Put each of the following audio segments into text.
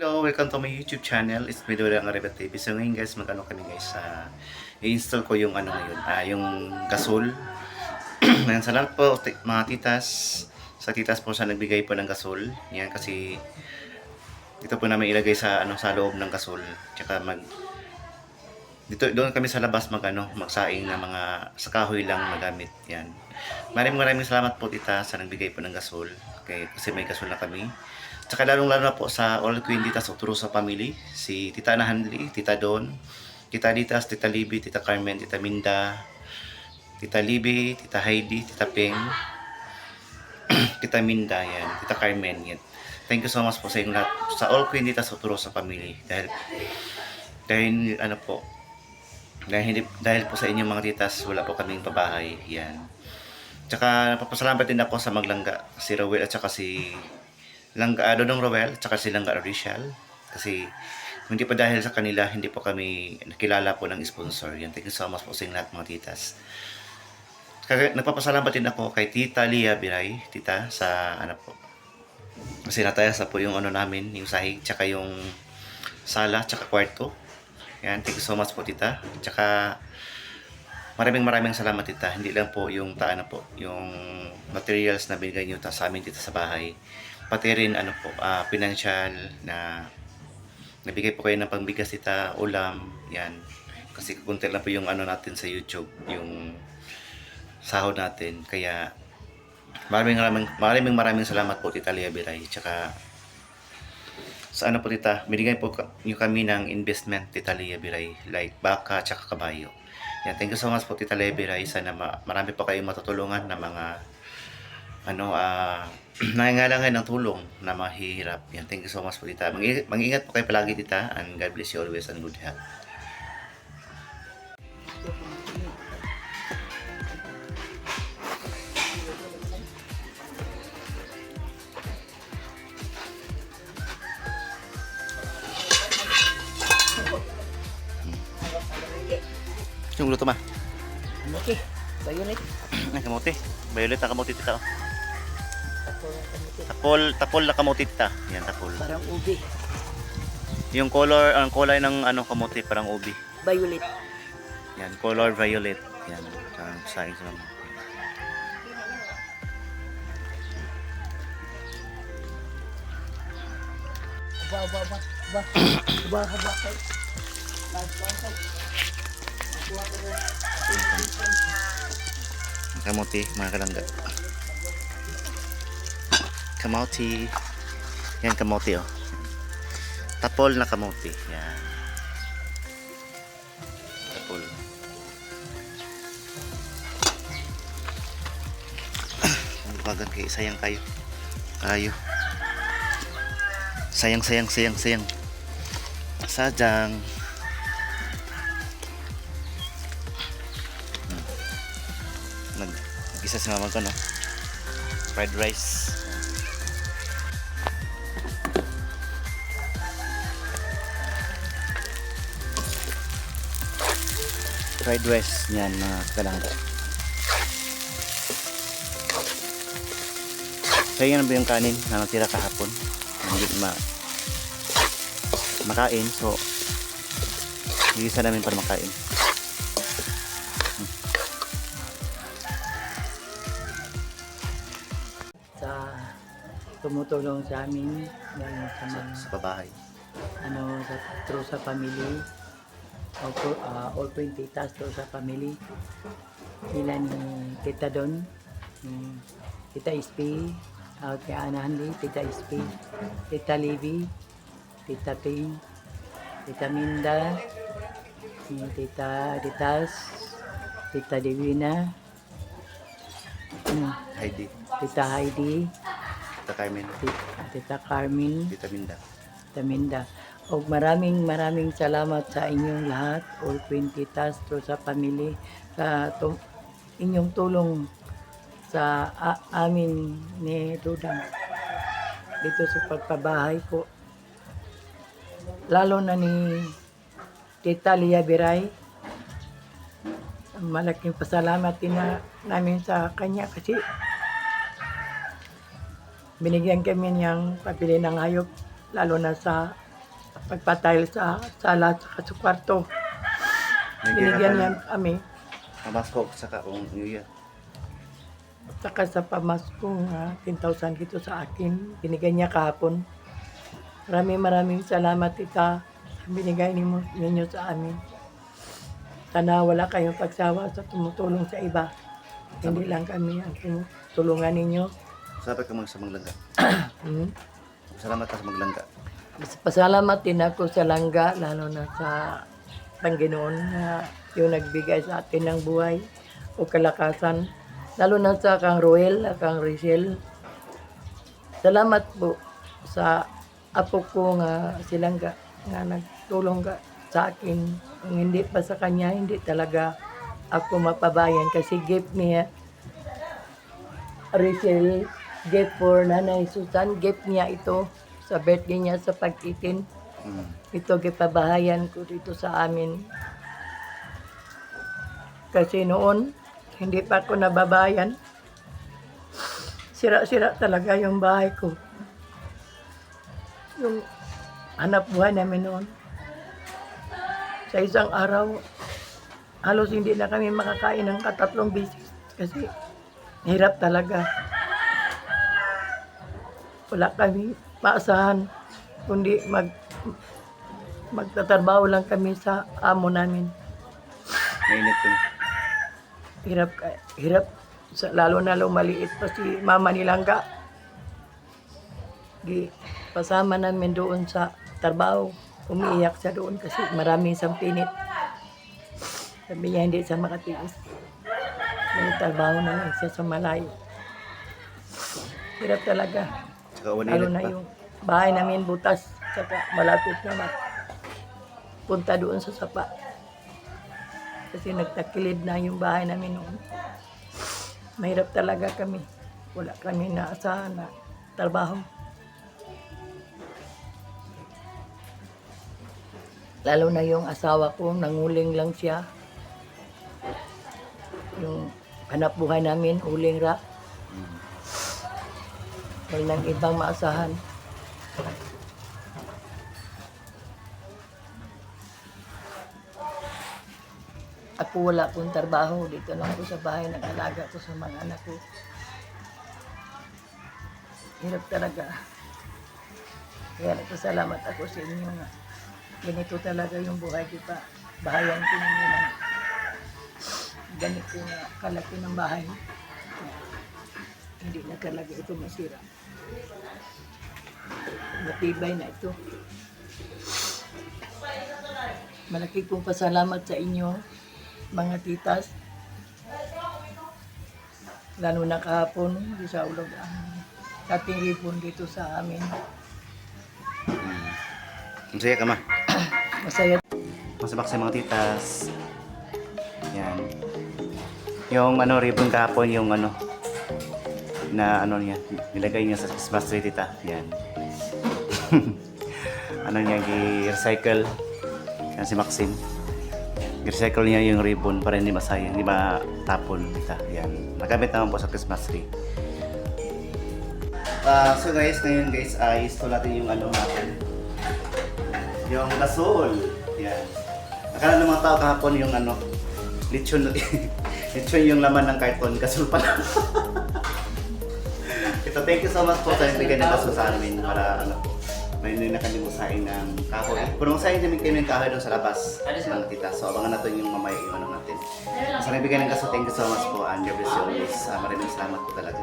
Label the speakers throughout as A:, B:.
A: Hello, welcome to my YouTube channel. It's Midori ang Arriba TV. So ngayon guys, magano kami guys i-install ko yung ano ngayon, yung gasol. Ngayon sa lahat po, mga titas, sa titas po sa nagbigay po ng gasol. Yan kasi dito po namin ilagay sa sa loob ng gasol. Tsaka dito doon kami sa labas magsaing na mga sa kahoy lang na gamit. Yan. Maraming salamat po tita sa nagbigay po ng gasol. Okay, kasi may gasol na kami. Tsaka lalong-lalo na po sa All Queen Tita Sotrusa family, si Tita Nahanli, Tita Don, Tita Ditas, Tita Libby, Tita Carmen, Tita Minda, Tita Libby, Tita Heidi, Tita Peng, Tita Minda, yan, Tita Carmen, yan. Thank you so much po sa inyong lahat, sa All Queen Tita Sotrusa family, dahil ano po, dahil po sa inyong mga titas, wala po kaming pabahay, yan. Tsaka napapasalamat din ako sa maglangga, si Rowell at saka si Dodong Roel, tsaka si Langga Rishal. Kasi hindi pa dahil sa kanila, hindi po kami nakilala po ng sponsor. Yan, thank you so much po sa inyong lahat mga titas. Kaya nagpapasalamat din ako kay Tita Lia Biray, tita, sa ano po. Kasi natayasa po yung ano namin, yung sahig, tsaka yung sala, tsaka kwarto. Yan, thank you so much po tita. Tsaka maraming salamat tita. Hindi lang po yung yung materials na binigay niyo sa amin dito sa bahay. Pati rin financial na nabigay po kayo ng pangbigas tita, ulam, yan. Kasi kunti lang po yung natin sa YouTube, yung sahod natin. Kaya maraming salamat po tita Lia Biray. Tsaka sa po tita, binigay po niyo kami ng investment tita Lia Biray, like baka tsaka kabayo. Yan, thank you so much po tita Lia Biray. Sana marami po kayong matutulungan na mga nangangalangan ng tulong na mahihirap. Yan, thank you so much po tita. Mag-ingat po kayo palagi tita, and God bless you always and good health. Yung luto ma?
B: Kamote, violet.
A: Kamote. Violet na kamote tita. Tapol na kamote tita. Yan, tapol.
B: Parang ubi.
A: Yung color, ang kulay ng kamote parang ubi.
B: Violet.
A: Yan, color violet. Yan, ang size naman.
B: Haba.
A: Kamote, mga kalangga. Kamote. Yan, kamote oh. Tapol na kamote. Yan. Tapol. Ang bagan kayo. Sayang kayo. Sayang. Sadyang. Nag-isa si mama ko, no? Fried rice. Fried rice yan, mga kalangga. Sayang na ba yung kanin na natira kahapon? Hindi makain, so gisa namin para makain.
B: Sa tumutulong sa amin sa mga
A: Sa babahay.
B: sa Trusa family. All Queen Titas Trusa family. Sila ni Tita Don, Tita SP, kay Anahanli, Tita SP, Tita Libby, Tita Ping, Tita Minda, Tita Ditas, Tita Divina,
A: Heidi.
B: Tita Heidi,
A: Tita Carmen.
B: Tita Carmen,
A: Tita Minda.
B: Tita Minda. O maraming salamat sa inyong lahat, All Queen Titas Trusa family, sa inyong tulong sa amin ni Dudang dito sa pagpabahay ko. Lalo na ni Tita Lia Biray. Malaking pasalamat din namin sa kanya kasi binigyan kami niyang pabili ng hayop, lalo na sa pagpatile sa sala at sa kwarto. Binigyan niya kami.
A: Pamasko saka kung New Year.
B: Saka sa pamasko nga 10,000 dito sa akin. Binigyan niya kahapon. Maraming salamat tita. Binigay ninyo sa amin. Sana wala kayong pagsawa sa tumutulong sa iba. Hindi lang kami ang tumutulungan ninyo.
A: Sabi ka mga sa Maglangga.
B: Hmm?
A: Salamat ka sa Maglangga.
B: Pasalamat din ako sa langga, lalo na sa Panginoon na yung nagbigay sa atin ng buhay o kalakasan. Lalo na sa kang Roel, kang Rachel. Salamat po sa apo ko nga si Langga nga nagtulong ka sa akin. Kung hindi pa sa kanya, hindi talaga ako mapabayan kasi gift niya Rachel, gift for Nanay Susan, gift niya ito sa birthday niya sa pag-itin. Ito gipabahayan ko dito sa amin. Kasi noon, hindi pa ako nababayan. Sira-sira talaga yung bahay ko. Yung hanap buhay namin noon. Sa isang araw, halos hindi na kami makakain ng katatlong bisis. Kasi hirap talaga. Wala kami maasahan, kundi magtatrabaho lang kami sa amo namin.
A: Mainit ko.
B: Hirap lalo na maliit pa si mama ni Langga. Pasama namin doon sa trabaho. Umiiyak siya doon kasi maraming sampinit. Sabi niya hindi siya makatiis. May trabaho na lang siya sa malayo. Hirap talaga.
A: Saka
B: Lalo na
A: pa.
B: yung bahay namin butas. Saka malapit naman. Punta doon sa sapa. Kasi nagtakilid na yung bahay namin noon. Mahirap talaga kami. Wala kami naasahan na trabaho. Lalo na yung asawa ko, nanguling lang siya. Yung hanap buhay namin, uling ra. Walang ibang maasahan. Ako wala akong trabaho. Dito lang ako sa bahay, nag-alaga ko sa mga anak ko. Hirap talaga. Kaya nagpasalamat ako sa inyo nga. Ganito talaga yung buhay ko pa. Bahayan ko ninyo lang. Ganito nga kalaki ng bahay. Hindi na talaga ito masira. Matibay na ito. Malaki kong pasalamat sa inyo, mga titas. Lalo na kahapon, di sa ulog ang dating ribon dito sa amin.
A: Masaya ka ma.
B: Masaya.
A: Masabak sa mga titas. Yan. Yung ribbon kahapon, yung na niya, nilagay niya sa Christmas tree tita. Yan. Niya, i-recycle. Yan si Maxine. I-recycle niya yung ribbon para hindi masayang, hindi matapon tita. Yan. Nagamit naman po sa Christmas tree. So guys, ngayon guys, install natin yung natin. Yung gasol. Yan. Akala ng mga tao kahapon yung lechon. Lechon yung laman ng karton. Gasol pala. Ito, thank you so much po sa nagbigay ng gasol sa amin para may nakalimusain ng kahoy. Pero masahin namin kayo ng kahoy doon sa labas ng tita. So abangan natin yung mamaya yung natin. Sa nagbigay ng gasol, thank you so much po and God bless you always. Maraming salamat po talaga.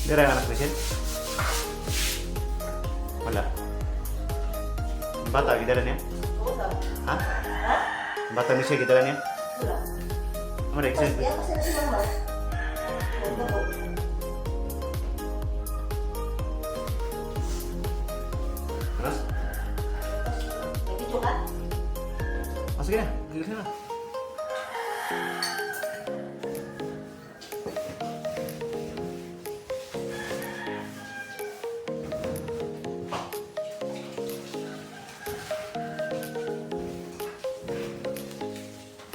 A: Hindi rin anak Rachel? Wala. Ang bata, gidala niya?
C: Wala.
A: Ha?
C: Ha?
A: Ang bata niya, gidala niya?
C: Wala.
A: Ano rin, Rachel?
C: Yan kasi na si Mama. Wala ko.
A: Terus? sige na. Sige na.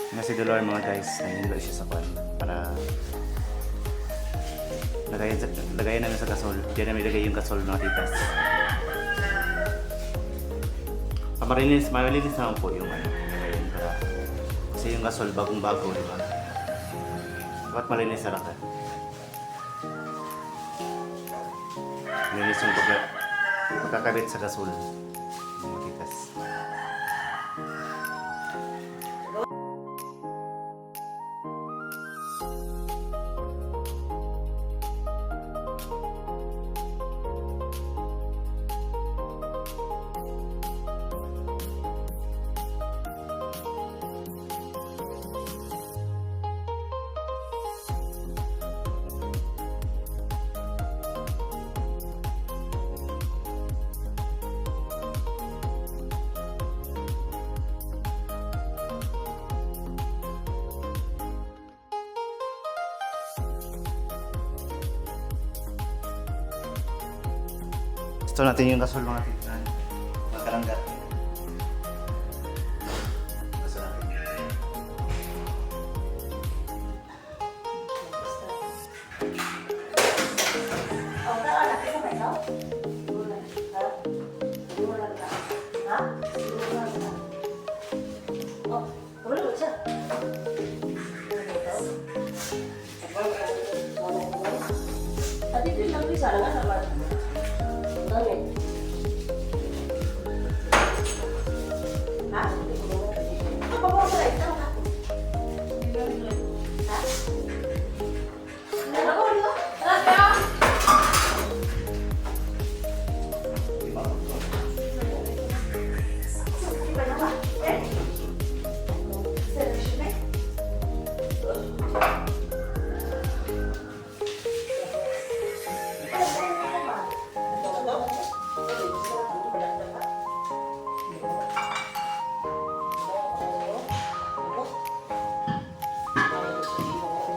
A: Nga si Dolor mga guys, nanginilo siya sa kwan para lagayan namin sa gasol. Diyan namin ilagay yung gasol mga titas. Malinis naman po yung ano, lagayan para kasi yung gasol bagong bago, di ba? Dapat malinis na raka. Malinis yung pagkakabit sa gasol. Mga titas. Gusto natin yung gasol mga titan. Mga karangga. Gasol natin.
C: Oh, tara na. Ito ba ito? Simulan. Ha? Simulan na. Ha? Simulan na. Oh, wala mo siya. At ito yung nabisa na nga naman. Dami. Ha? Apa mo sa ito? Ha? Ano ko dito?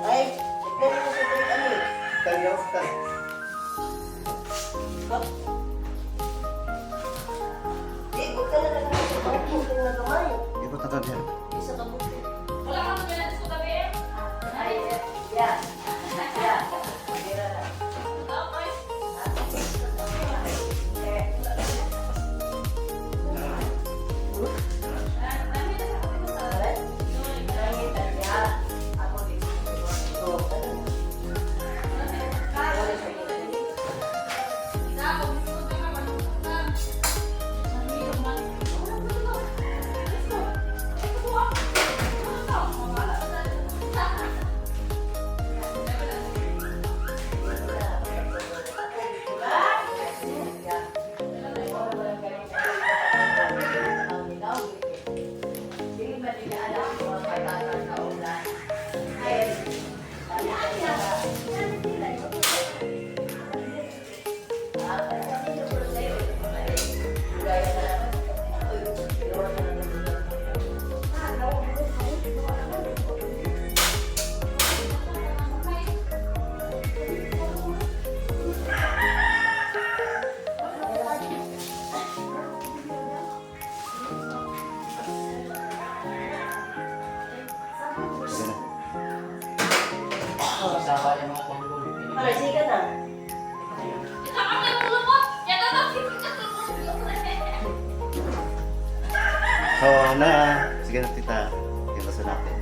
C: Ay, pero mo sa tuloy ano eh.
A: Tayo.
C: Eh, huwag ka na lang sa pagputin na kamay.
A: Ikot na to dyan.
C: Isa ka buti.
D: Wala ka magkala sa tabi eh.
C: Ay, yeah. Yeah. Mira na.
D: Okay.
C: Aray, sige na.
D: Saka may ulo mo. Yan na lang.
A: So, na. Sige na tita. Yung gasol natin.